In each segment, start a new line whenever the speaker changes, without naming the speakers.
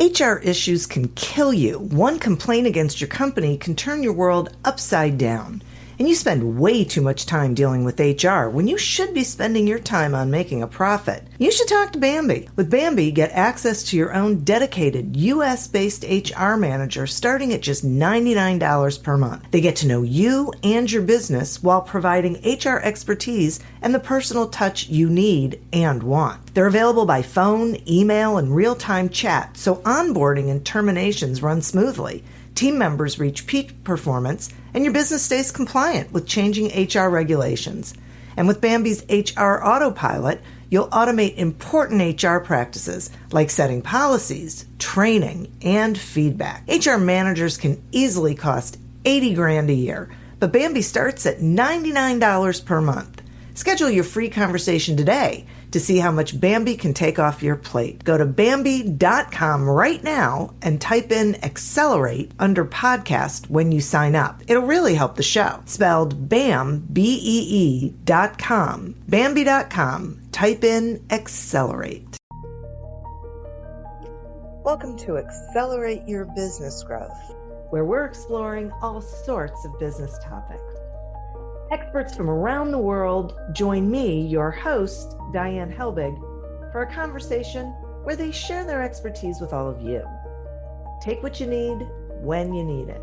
HR issues can kill you. One complaint against your company can turn your world upside down. And you spend way too much time dealing with HR when you should be spending your time on making a profit. You should talk to Bambi. With Bambi, get access to your own dedicated US-based HR manager starting at just $99 per month. They get to know you and your business while providing HR expertise and the personal touch you need and want. They're available by phone, email, and real-time chat, so onboarding and terminations run smoothly. Team members reach peak performance, and your business stays compliant with changing HR regulations. And with Bambi's HR Autopilot, you'll automate important HR practices like setting policies, training, and feedback. HR managers can easily cost $80,000 a year, but Bambi starts at $99 per month. Schedule your free conversation today to see how much Bambi can take off your plate. Go to Bambi.com right now and type in Accelerate under podcast when you sign up. It'll really help the show. Spelled BAM, BEE.com. Bambi.com. Type in Accelerate. Welcome to Accelerate Your Business Growth, where we're exploring all sorts of business topics. Experts from around the world join me, your host, Diane Helbig, for a conversation where they share their expertise with all of you. Take what you need when you need it.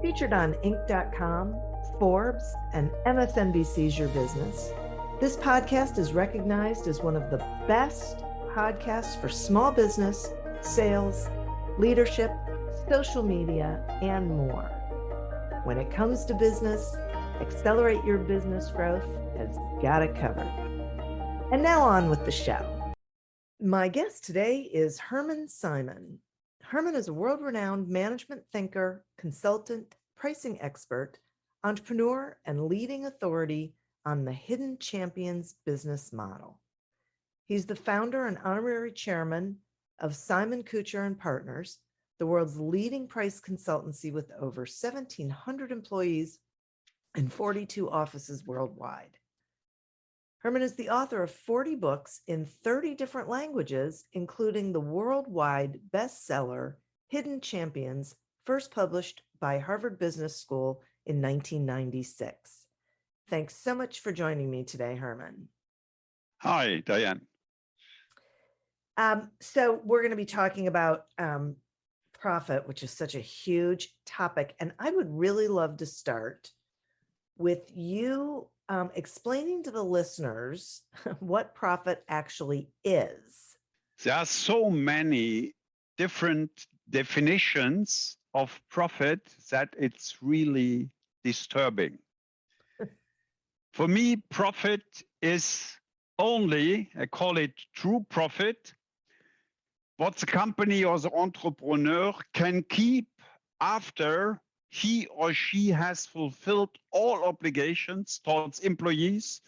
Featured on Inc.com, Forbes, and MSNBC's Your Business, this podcast is recognized as one of the best podcasts for small business, sales, leadership, social media, and more. When it comes to business, Accelerate Your Business Growth has got it covered. And now on with the show. My guest today is Hermann Simon. Hermann is a world-renowned management thinker, consultant, pricing expert, entrepreneur, and leading authority on the Hidden Champions business model. He's the founder and honorary chairman of Simon Kucher and Partners, the world's leading price consultancy with over 1,700 employees and 42 offices worldwide. Hermann is the author of 40 books in 30 different languages, including the worldwide bestseller Hidden Champions, first published by Harvard Business School in 1996. Thanks so much for joining me today, Hermann.
Hi, Diane.
So we're going to be talking about profit, which is such a huge topic. And I would really love to start with you explaining to the listeners what profit actually is.
There are so many different definitions of profit that it's really disturbing. For me, profit is only, I call it true profit, what the company or the entrepreneur can keep after he or she has fulfilled all obligations towards employees,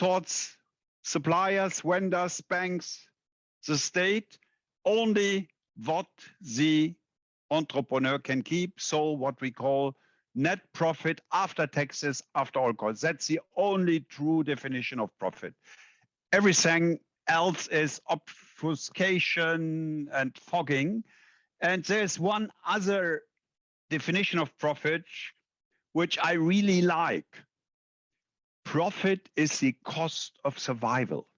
towards suppliers, vendors, banks, the state, only what the entrepreneur can keep. So what we call net profit after taxes, after all costs. That's the only true definition of profit. Everything else is obfuscation and fogging. And there's one other definition of profit, which I really like. Profit is the cost of survival.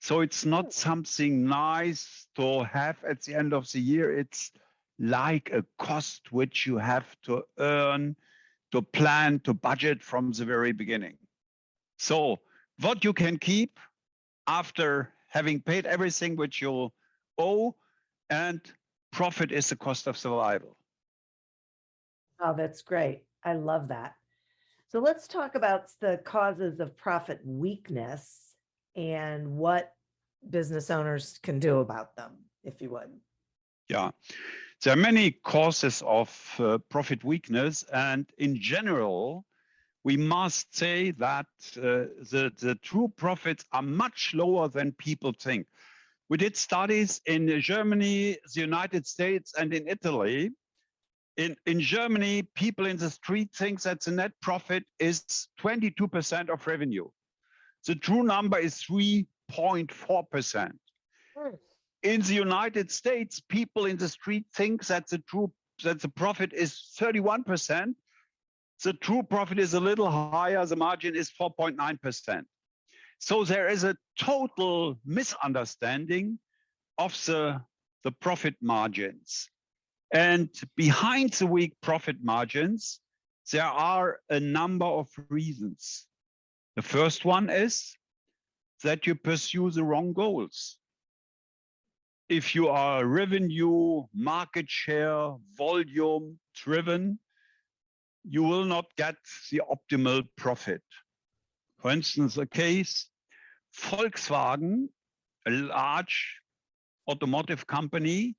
So it's not something nice to have at the end of the year. It's like a cost which you have to earn, to plan, to budget from the very beginning. So what you can keep after having paid everything which you owe, and profit is the cost of survival.
Oh, that's great. I love that. So let's talk about the causes of profit weakness and what business owners can do about them, if you would.
Yeah, there are many causes of profit weakness, and in general, we must say that the true profits are much lower than people think. We did studies in Germany, the United States, and in Italy. In Germany, people in the street think that the net profit is 22% of revenue. The true number is 3.4%. In the United States, people in the street think that the profit is 31%. The true profit is a little higher. The margin is 4.9%. So there is a total misunderstanding of the profit margins. And behind the weak profit margins, there are a number of reasons. The first one is that you pursue the wrong goals. If you are revenue, market share, volume driven, you will not get the optimal profit. For instance, a case, Volkswagen, a large automotive company,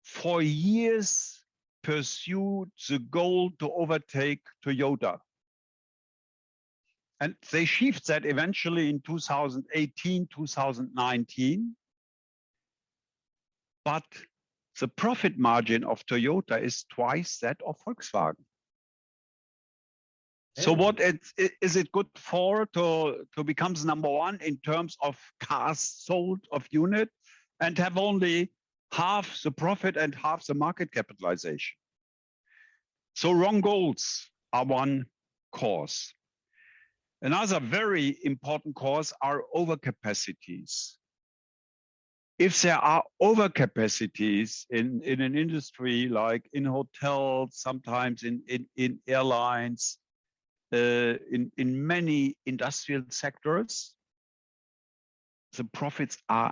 for years pursued the goal to overtake Toyota. And they achieved that eventually in 2018, 2019. But the profit margin of Toyota is twice that of Volkswagen. So what is it good for to become the number one in terms of cars sold of unit and have only half the profit and half the market capitalization? So wrong goals are one cause. Another very important cause are overcapacities. If there are overcapacities in an industry, like in hotels, sometimes in airlines, in many industrial sectors, the profits are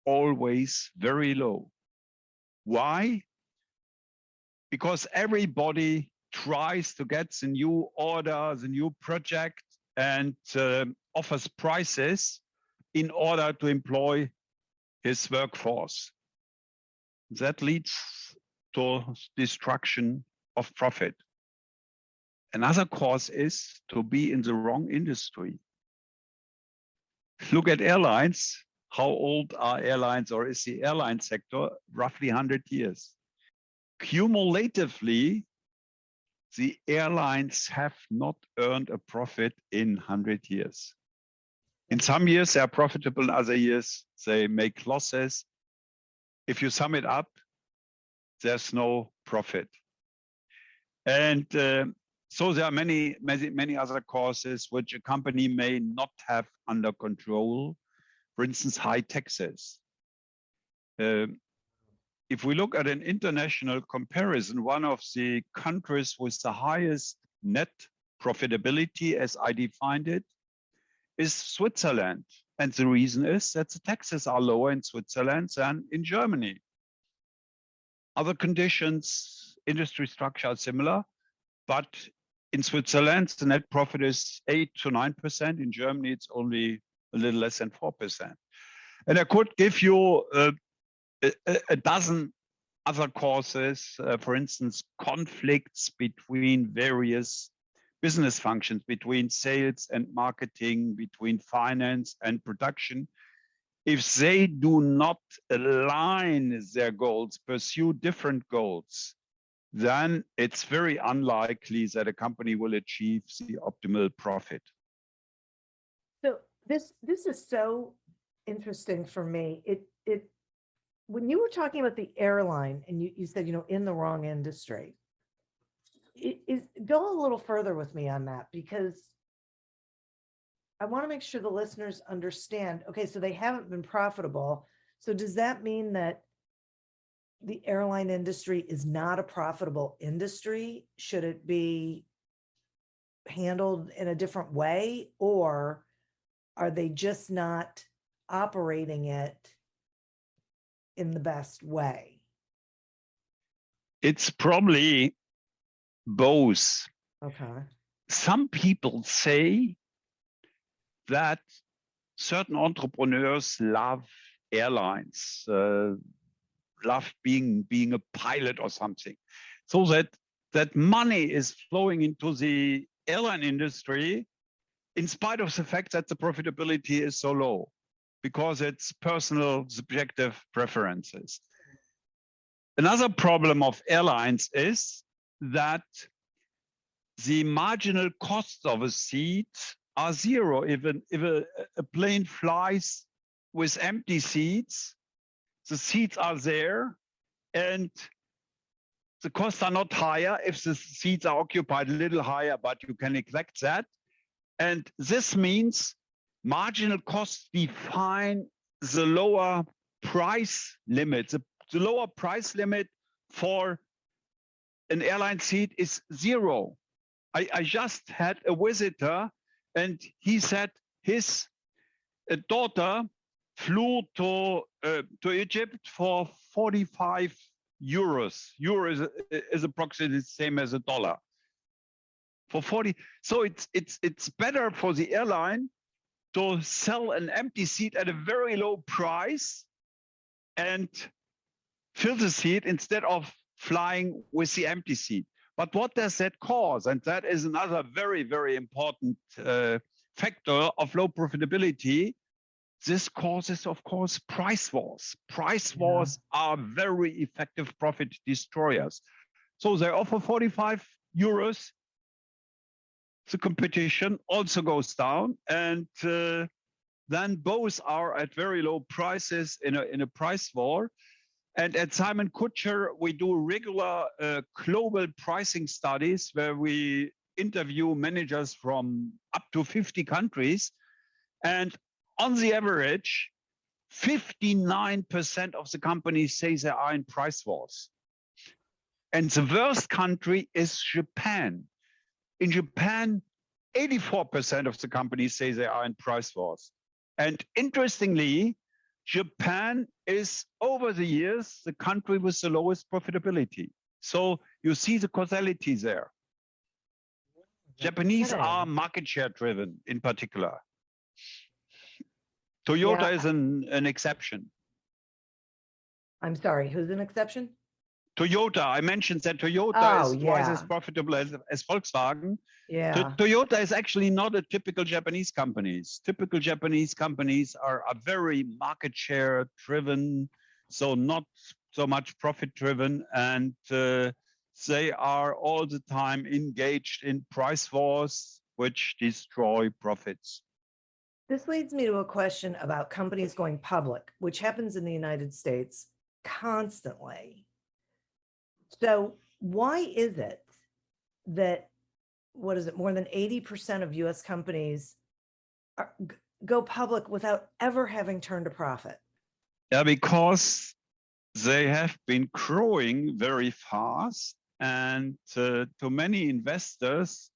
always very low. Why? Because everybody tries to get the new order, the new project, and offers prices in order to employ his workforce. That leads to destruction of profit. Another cause is to be in the wrong industry. Look at airlines. How old are airlines, or is the airline sector? Roughly 100 years. Cumulatively, the airlines have not earned a profit in 100 years. In some years, they are profitable. In other years, they make losses. If you sum it up, there's no profit. And so there are many other causes which a company may not have under control. For instance, high taxes. If we look at an international comparison, one of the countries with the highest net profitability, as I defined it, is Switzerland. And the reason is that the taxes are lower in Switzerland than in Germany. Other conditions, industry structure are similar, but in Switzerland, the net profit is 8 to 9%. In Germany, it's only a little less than 4%. And I could give you a dozen other causes, for instance, conflicts between various business functions, between sales and marketing, between finance and production. If they do not align their goals, pursue different goals, then it's very unlikely that a company will achieve the optimal profit.
So this is so interesting for me. It when you were talking about the airline and you said, in the wrong industry, go a little further with me on that, because I want to make sure the listeners understand. Okay, so they haven't been profitable. So does that mean that the airline industry is not a profitable industry? Should it be handled in a different way, or are they just not operating it in the best way?
It's probably both.
Okay.
Some people say that certain entrepreneurs love airlines, love being a pilot or something, so that money is flowing into the airline industry in spite of the fact that the profitability is so low, because it's personal subjective preferences. Another problem of airlines is that the marginal costs of a seat are zero. If a plane flies with empty seats, the seats are there, and the costs are not higher if the seats are occupied a little higher, but you can neglect that. And this means marginal costs define the lower price limit. The lower price limit for an airline seat is 0. I just had a visitor, and he said his daughter flew to Egypt for 45 euros. Euro is approximately the same as a dollar. For 40, so it's better for the airline to sell an empty seat at a very low price and fill the seat instead of flying with the empty seat. But what does that cause? And that is another very, very important factor of low profitability. This causes, of course, price wars. Price wars are very effective profit destroyers. So they offer 45 euros. The competition also goes down, and then both are at very low prices in a price war. And at Simon Kutscher, we do regular global pricing studies where we interview managers from up to 50 countries. And on the average, 59% of the companies say they are in price wars. And the worst country is Japan. In Japan, 84% of the companies say they are in price wars. And interestingly, Japan is, over the years, the country with the lowest profitability. So you see the causality there. Japanese are market share driven in particular. Toyota is an exception.
I'm sorry, who's an exception?
Toyota, I mentioned that Toyota is twice as profitable as Volkswagen.
Yeah.
Toyota is actually not a typical Japanese companies. Typical Japanese companies are very market share driven, so not so much profit driven, and they are all the time engaged in price wars, which destroy profits.
This leads me to a question about companies going public, which happens in the United States constantly. So why is it that, more than 80% of US companies go public without ever having turned a profit?
Yeah, because they have been growing very fast, and to many investors,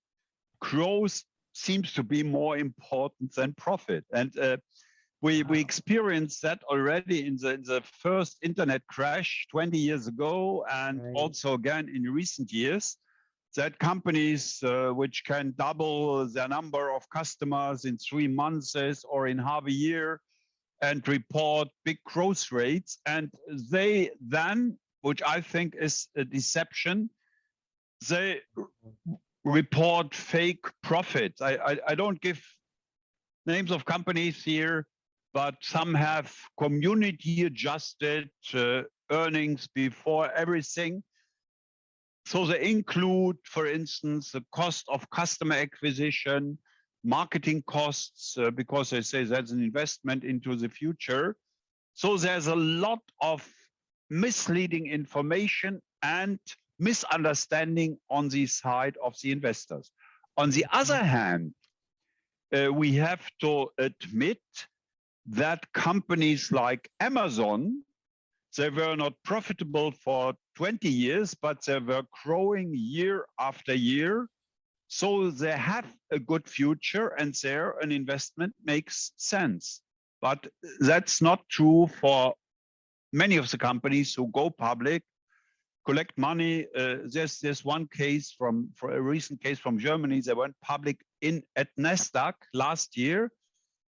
growth seems to be more important than profit. And we experienced that already in the first internet crash 20 years ago, and also again in recent years, that companies which can double their number of customers in 3 months or in half a year and report big growth rates, and they then, which I think is a deception, they report fake profits. I don't give names of companies here, but some have community adjusted earnings before everything. So they include, for instance, the cost of customer acquisition, marketing costs, because they say that's an investment into the future. So there's a lot of misleading information and misunderstanding on the side of the investors. On the other hand, we have to admit that companies like Amazon, they were not profitable for 20 years, but they were growing year after year. So they have a good future, and there an investment makes sense. But that's not true for many of the companies who go public, collect money. There's one case for a recent case from Germany. They went public at Nasdaq last year,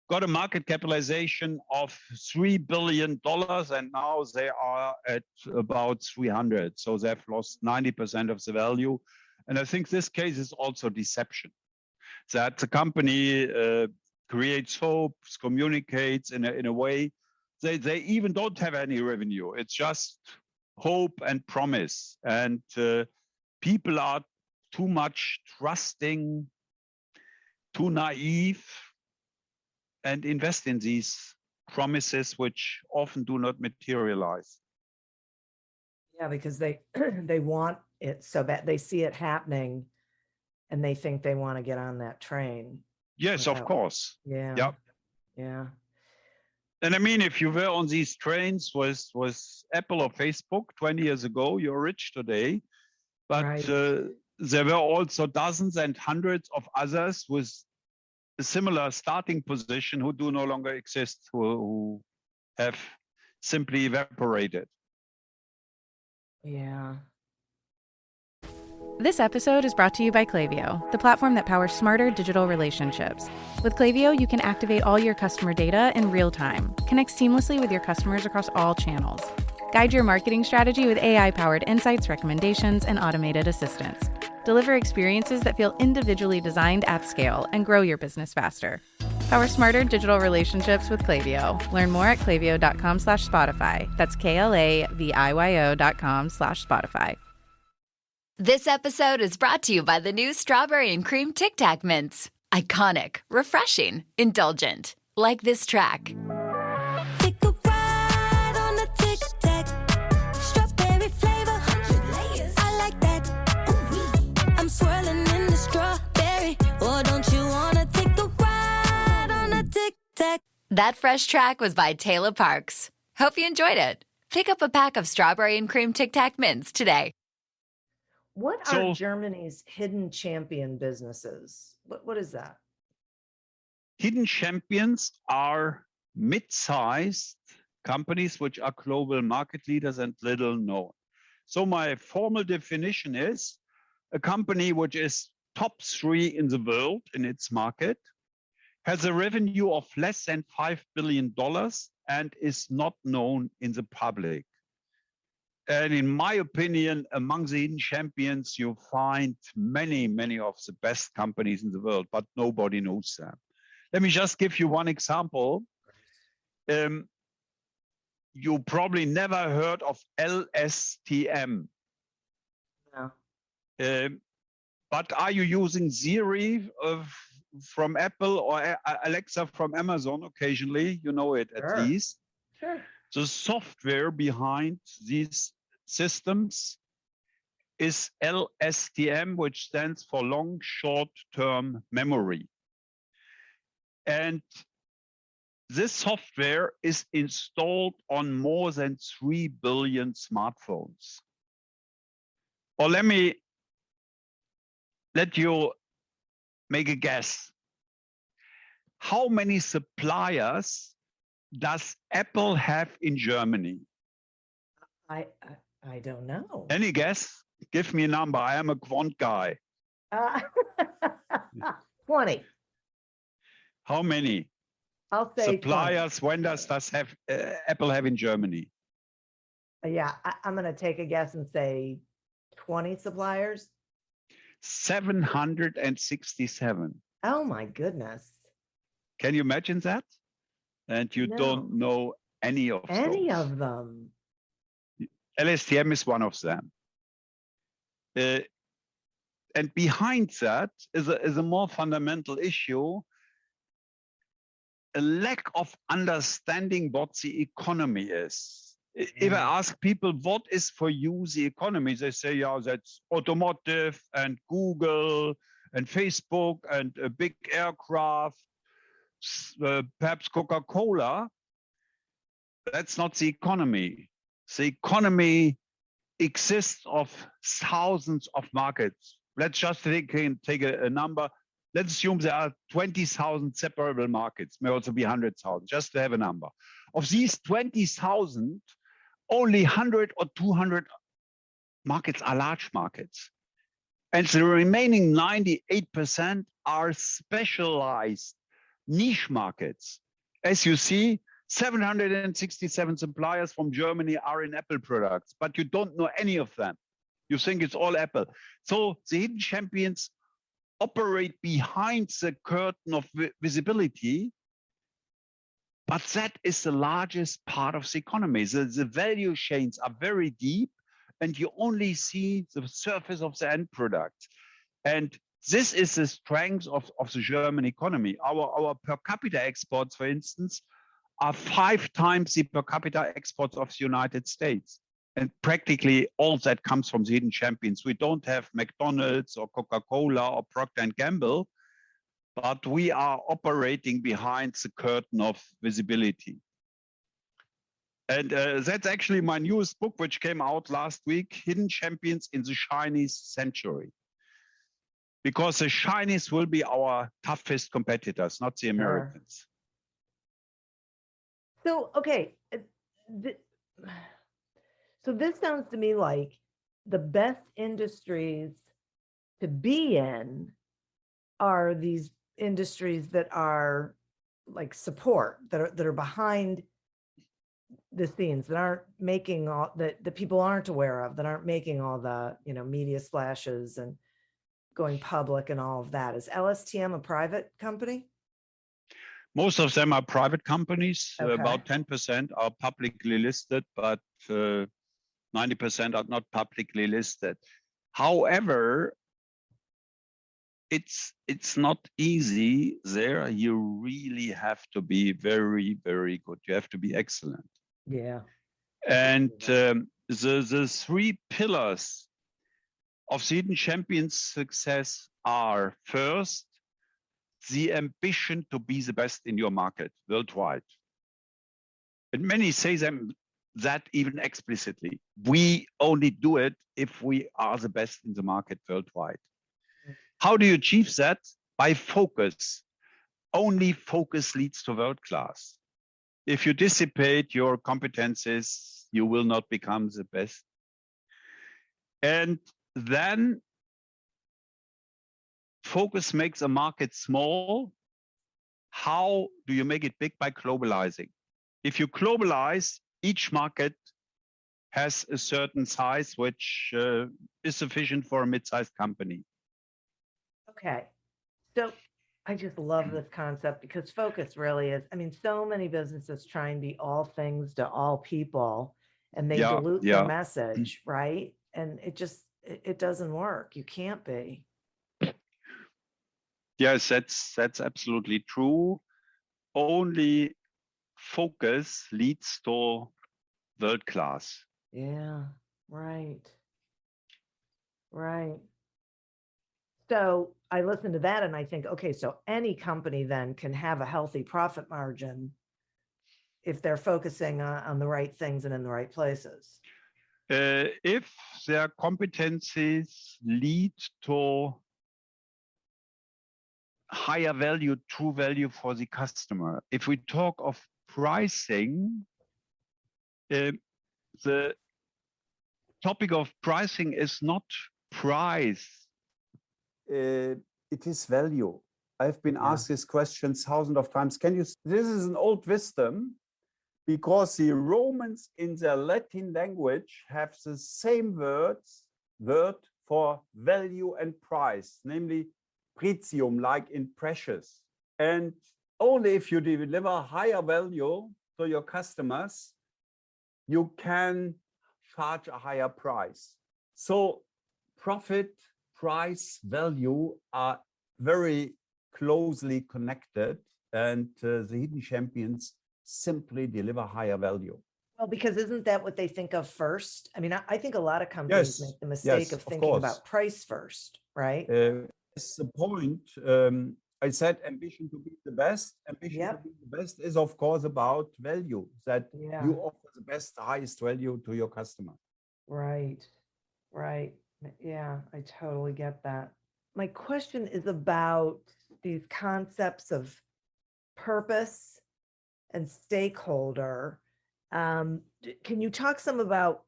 got a market capitalization of $3 billion, and now they are at about 300. So they've lost 90% of the value. And I think this case is also deception, that the company creates hopes, communicates in a way. They even don't have any revenue. It's just hope and promise. And people are too much trusting, too naive, and invest in these promises which often do not materialize.
Yeah, because they they want it so bad. They see it happening and they think they want to get on that train.
Yes, of course.
Yeah.
Yeah.
Yeah.
And I mean, if you were on these trains was Apple or Facebook 20 years ago, you're rich today. But
Right.
There were also dozens and hundreds of others with a similar starting position who do no longer exist, who have simply evaporated.
Yeah.
This episode is brought to you by Klaviyo, the platform that powers smarter digital relationships. With Klaviyo, you can activate all your customer data in real time, connect seamlessly with your customers across all channels, guide your marketing strategy with AI-powered insights, recommendations, and automated assistance, deliver experiences that feel individually designed at scale, and grow your business faster. Power smarter digital relationships with Klaviyo. Learn more at klaviyo.com/Spotify. That's KLAVIYO.com/Spotify.
This episode is brought to you by the new Strawberry and Cream Tic Tac Mints. Iconic, refreshing, indulgent. Like this track.
Take a ride on the Tic Tac. Strawberry flavor, 100 layers. I like that. Ooh-wee. I'm swirling in the strawberry. Oh, don't you wanna take a ride on the Tic Tac?
That fresh track was by Taylor Parks. Hope you enjoyed it. Pick up a pack of Strawberry and Cream Tic Tac Mints today.
What are Germany's hidden champion businesses? What is that?
Hidden champions are mid-sized companies which are global market leaders and little known. So my formal definition is a company which is top 3 in the world in its market, has a revenue of less than $5 billion and is not known in the public. And in my opinion, among the hidden champions, you find many, many of the best companies in the world, but nobody knows them. Let me just give you one example. You probably never heard of LSTM.
No.
But are you using Siri from Apple or Alexa from Amazon occasionally? You know it at least.
Sure.
The software behind these systems is LSTM, which stands for long short-term memory. And this software is installed on more than 3 billion smartphones. Or let you make a guess. How many suppliers does Apple have in Germany?
I don't know.
Any guess? Give me a number. I am a quant guy.
20.
How many?
I'll say
suppliers,
20.
vendors does have Apple have in Germany?
Yeah, I'm going to take a guess and say 20 suppliers.
767.
Oh my goodness.
Can you imagine that? And you don't know any of
them.
LSTM is one of them. And behind that is a more fundamental issue, a lack of understanding what the economy is. If I ask people, what is for you the economy? They say, yeah, that's automotive and Google and Facebook and a big aircraft, perhaps Coca-Cola. That's not the economy. The economy exists of thousands of markets. Let's just take a number. Let's assume there are 20,000 separable markets, may also be 100,000, just to have a number. Of these 20,000, only 100 or 200 markets are large markets. And the remaining 98% are specialized niche markets. As you see, 767 suppliers from Germany are in Apple products, but you don't know any of them. You think it's all Apple. So the hidden champions operate behind the curtain of visibility, but that is the largest part of the economy. The value chains are very deep, and you only see the surface of the end product. And this is the strength of the German economy. Our per capita exports, for instance, are 5 times the per capita exports of the United States. And practically all that comes from the hidden champions. We don't have McDonald's or Coca-Cola or Procter & Gamble, but we are operating behind the curtain of visibility. And that's actually my newest book, which came out last week, Hidden Champions in the Chinese Century. Because the Chinese will be our toughest competitors, not the Americans.
So, okay. So this sounds to me like the best industries to be in are these industries that are like support, that are behind the scenes, that aren't making all that people aren't aware of, that aren't making all the, media splashes and going public and all of that. Is LSTM a private company?
Most of them are private companies.
Okay.
About 10% are publicly listed, but 90% are not publicly listed. However, it's not easy there. You really have to be very, very good. You have to be excellent.
Yeah.
And the 3 pillars of the Hidden Champions success are: first, the ambition to be the best in your market worldwide. And many say that even explicitly. We only do it if we are the best in the market worldwide. How do you achieve that? By focus. Only focus leads to world class. If you dissipate your competences, you will not become the best. And then focus makes a market small. How do you make it big? By globalizing. If you globalize, each market has a certain size, which is sufficient for a mid-sized company.
Okay. So I just love this concept because focus really is, so many businesses try and be all things to all people, and they dilute their message, right? And it doesn't work. You can't be.
Yes, that's absolutely true. Only focus leads to world class.
Yeah, right. Right. So I listen to that and I think, okay, so any company then can have a healthy profit margin if they're focusing on the right things and in the right places.
If their competencies lead to higher value, true value for the customer. If we talk of pricing, the topic of pricing is not price. It is value. I've been asked this question thousands of times. This is an old wisdom, because the Romans in their Latin language have the same word for value and price, namely pretium, like in precious. And only if you deliver higher value to your customers, you can charge a higher price. So profit, price, value are very closely connected, and the hidden champions simply deliver higher value.
Well, because isn't that what they think of first? I think a lot of companies make the mistake of thinking about price first, right?
That's the point. I said ambition to be the best. Ambition to be the best is, of course, about value, that you offer the best, the highest value to your customer.
Right. Yeah, I totally get that. My question is about these concepts of purpose and stakeholder. Can you talk some about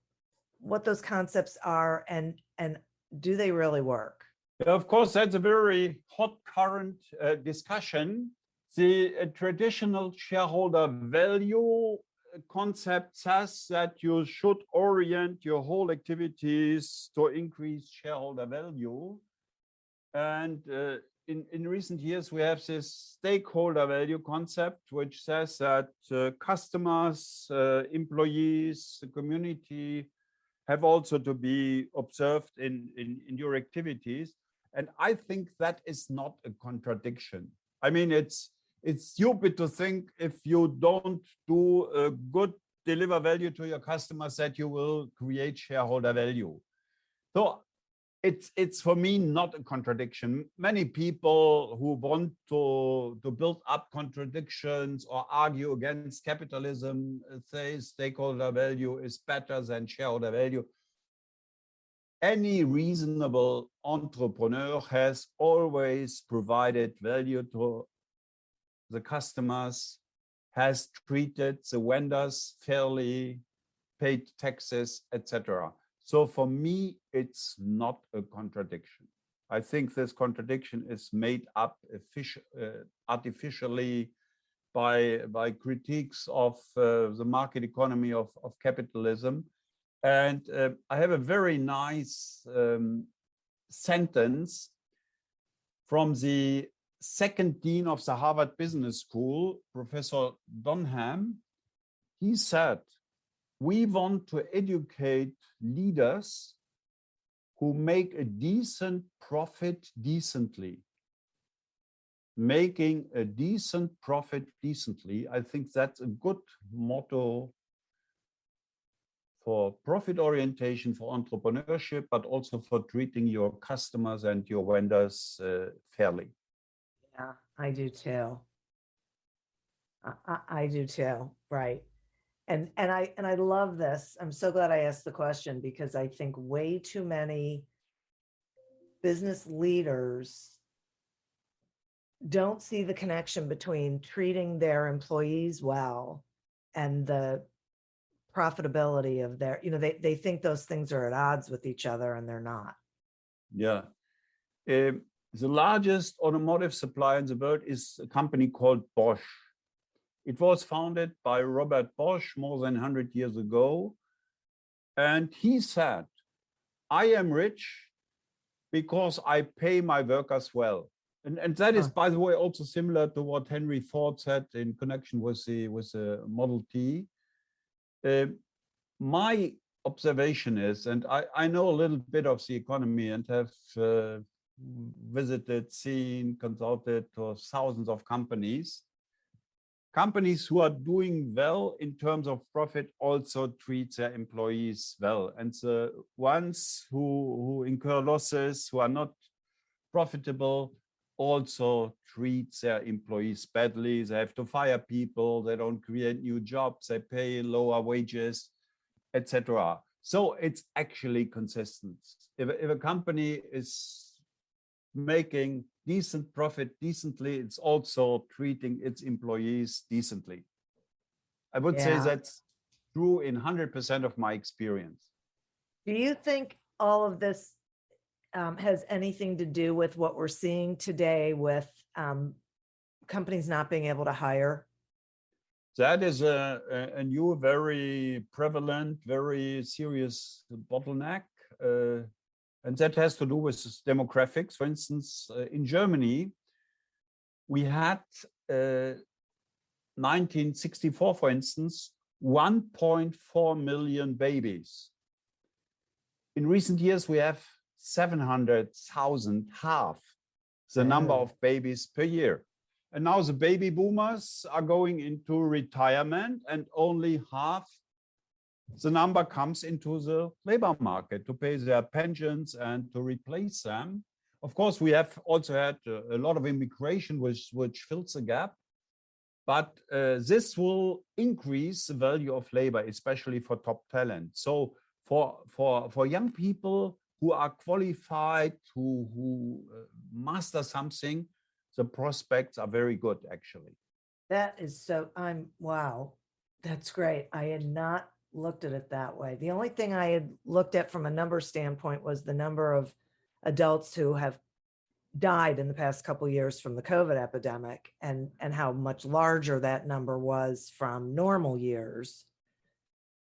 what those concepts are, and do they really work?
Of course, that's a very hot current discussion. The traditional shareholder value concept says that you should orient your whole activities to increase shareholder value. And in recent years, we have this stakeholder value concept, which says that customers, employees, the community have also to be observed in your activities. And I think that is not a contradiction. It's it's stupid to think if you don't do a good deliver value to your customers that you will create shareholder value. So it's for me not a contradiction. Many people who want to build up contradictions or argue against capitalism say stakeholder value is better than shareholder value. Any reasonable entrepreneur has always provided value to the customers, has treated the vendors fairly, paid taxes, etc. So for me, it's not a contradiction. I think this contradiction is made up artificially by critiques of the market economy of capitalism. And I have a very nice sentence from the second dean of the Harvard Business School, Professor Dunham. He said, we want to educate leaders who make a decent profit decently. Making a decent profit decently, I think that's a good motto for profit orientation, for entrepreneurship, but also for treating your customers and your vendors fairly.
Yeah, I do too. I do too, right. And I love this. I'm so glad I asked the question, because I think way too many business leaders don't see the connection between treating their employees well and the profitability of their, they think those things are at odds with each other, and they're not.
Yeah. The largest automotive supplier in the world is a company called Bosch. It was founded by Robert Bosch more than 100 years ago. And he said, I am rich because I pay my workers well. And that is, by the way, also similar to what Henry Ford said in connection with the Model T. My observation is, and I know a little bit of the economy and have visited, seen, consulted to thousands of companies. Companies who are doing well in terms of profit also treat their employees well. And the ones who incur losses, who are not profitable, also treat their employees badly. They have to fire people, they don't create new jobs, they pay lower wages, etc. So it's actually consistent. If a company is making decent profit decently, it's also treating its employees decently. I would say that's true in 100% of my experience.
Do you think all of this has anything to do with what we're seeing today with companies not being able to hire?
That is a new, very prevalent, very serious bottleneck. And that has to do with demographics. For instance, in Germany, we had 1964, for instance, 1.4 million babies. In recent years, we have 700,000, half the number of babies per year. And now the baby boomers are going into retirement, and only half the number comes into the labor market to pay their pensions and to replace them. Of course, we have also had a lot of immigration, which fills the gap. But this will increase the value of labor, especially for top talent. So for young people who are qualified, who master something, the prospects are very good, actually.
That is so, wow, that's great. I had not looked at it that way. The only thing I had looked at from a number standpoint was the number of adults who have died in the past couple of years from the COVID epidemic, and how much larger that number was from normal years,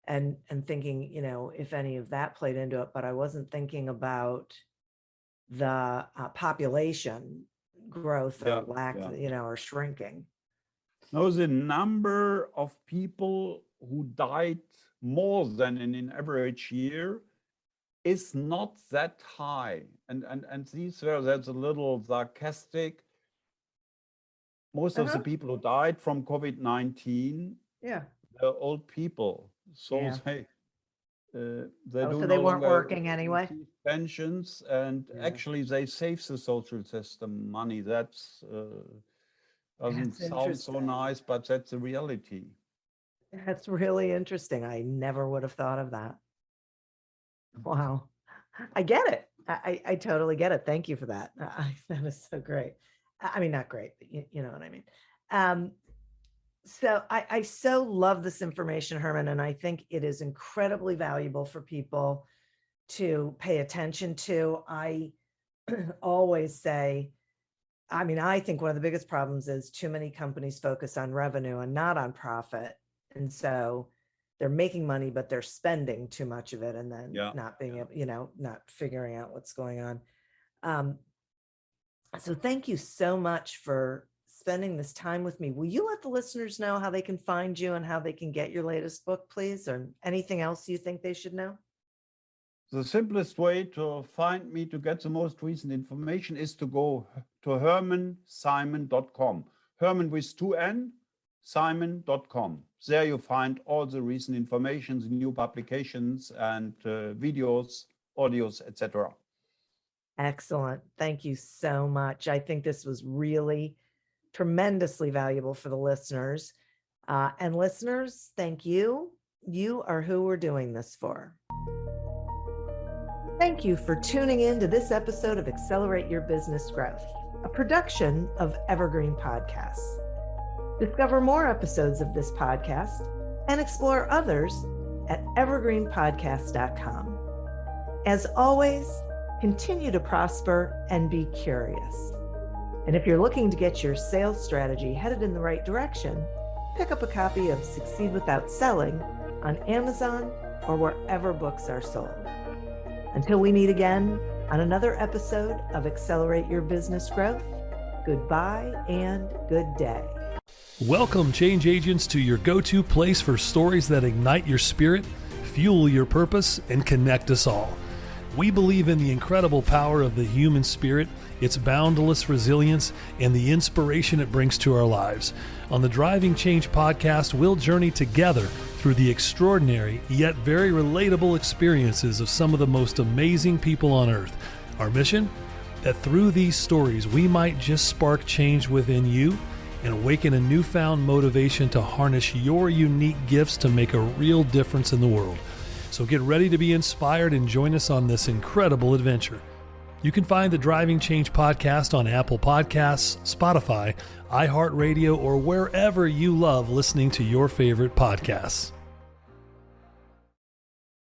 and thinking, if any of that played into it. But I wasn't thinking about the population growth or lack, or shrinking.
No, the number of people who died more than in an average year is not that high. And that's a little sarcastic. Most of the people who died from COVID-19,
Yeah.
they're old people. So
Yeah.
they
So
do
they
no
weren't
longer
working anyway.
receive pensions, and actually they save the social system money. That's doesn't
That's
sound so
interesting.
nice, but that's the reality.
That's really interesting. I never would have thought of that. Wow. I get it. I totally get it. Thank you for that. That is so great. I mean, not great, but you know what I mean. So I so love this information, Hermann, and I think it is incredibly valuable for people to pay attention to. I always say, I mean, I think one of the biggest problems is too many companies focus on revenue and not on profit. And so they're making money, but they're spending too much of it and then not being able, not figuring out what's going on. So thank you so much for spending this time with me. Will you let the listeners know how they can find you and how they can get your latest book, please? Or anything else you think they should know?
The simplest way to find me, to get the most recent information, is to go to hermannsimon.com. Hermann with 2N, simon.com. There you find all the recent information, the new publications and videos, audios, etc.
Excellent. Thank you so much. I think this was really tremendously valuable for the listeners. And listeners, thank you. You are who we're doing this for. Thank you for tuning in to this episode of Accelerate Your Business Growth, a production of Evergreen Podcasts. Discover more episodes of this podcast and explore others at evergreenpodcast.com. As always, continue to prosper and be curious. And if you're looking to get your sales strategy headed in the right direction, pick up a copy of Succeed Without Selling on Amazon or wherever books are sold. Until we meet again on another episode of Accelerate Your Business Growth, goodbye and good day.
Welcome, change agents, to your go-to place for stories that ignite your spirit, fuel your purpose, and connect us all. We believe in the incredible power of the human spirit, its boundless resilience, and the inspiration it brings to our lives. On the Driving Change podcast, we'll journey together through the extraordinary yet very relatable experiences of some of the most amazing people on earth. Our mission? That through these stories, we might just spark change within you and awaken a newfound motivation to harness your unique gifts to make a real difference in the world. So get ready to be inspired and join us on this incredible adventure. You can find the Driving Change podcast on Apple Podcasts, Spotify, iHeartRadio, or wherever you love listening to your favorite podcasts.